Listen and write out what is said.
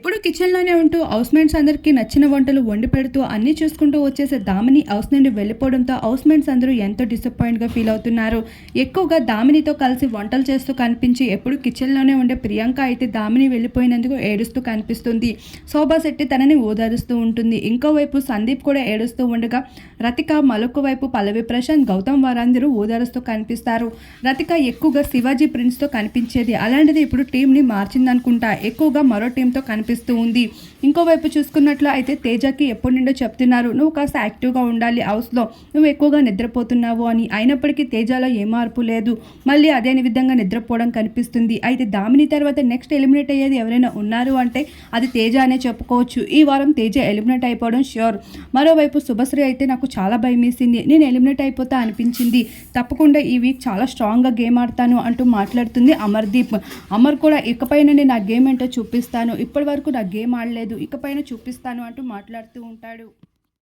ఎప్పుడు కిచెన్లోనే ఉంటూ హౌస్మేట్స్ అందరికీ నచ్చిన వంటలు వండి పెడుతూ అన్నీ చూసుకుంటూ వచ్చేసే దామిని హౌస్ నుండి వెళ్ళిపోవడంతో హౌస్మేట్స్ అందరూ ఎంతో డిసప్పాయింట్గా ఫీల్ అవుతున్నారు. ఎక్కువగా దామినితో కలిసి వంటలు చేస్తూ కనిపించి ఎప్పుడు కిచెన్లోనే ఉండే ప్రియాంక అయితే దామిని వెళ్ళిపోయినందుకు ఏడుస్తూ కనిపిస్తుంది. శోభా శెట్టి తనని ఓదారుస్తూ ఉంటుంది. ఇంకోవైపు సందీప్ కూడా ఏడుస్తూ ఉండగా రతిక, మలొక వైపు పల్లవి ప్రశాంత్, గౌతమ్ వారందరూ ఓదారుస్తూ కనిపిస్తారు. రతిక ఎక్కువగా శివాజీ ప్రిన్స్తో కనిపించేది, అలాంటిది ఇప్పుడు టీంని మార్చిందనుకుంటా ఎక్కువగా మరో టీంతో కనిపిస్తూ ఉంది. ఇంకోవైపు చూసుకున్నట్లు అయితే తేజకి ఎప్పటి నుండో చెప్తున్నారు, నువ్వు కాస్త యాక్టివ్గా ఉండాలి, హౌస్లో నువ్వు ఎక్కువగా నిద్రపోతున్నావు అని. అయినప్పటికీ తేజలో ఏ మార్పు లేదు, మళ్ళీ అదే విధంగా నిద్రపోవడం కనిపిస్తుంది. అయితే దామిని తర్వాత నెక్స్ట్ ఎలిమినేట్ అయ్యేది ఎవరైనా ఉన్నారు అంటే అది తేజ అనే చెప్పుకోవచ్చు. ఈ వారం తేజ ఎలిమినేట్ అయిపోవడం ష్యూర్. మరోవైపు శుభశ్రీ అయితే నాకు చాలా భయం వేసింది, నేను ఎలిమినేట్ అయిపోతా అనిపించింది, తప్పకుండా ఈ వీక్ చాలా స్ట్రాంగ్గా గేమ్ ఆడతాను అంటూ మాట్లాడుతుంది అమర్దీప్. అమర్ కూడా ఇకపైన నా గేమ్ ఏంటో చూపిస్తాను, ఇప్పటి వరకు నా గేమ్ ఆడలేదు, ఇకపైన చూపిస్తాను అంటూ మాట్లాడుతూ ఉంటాడు.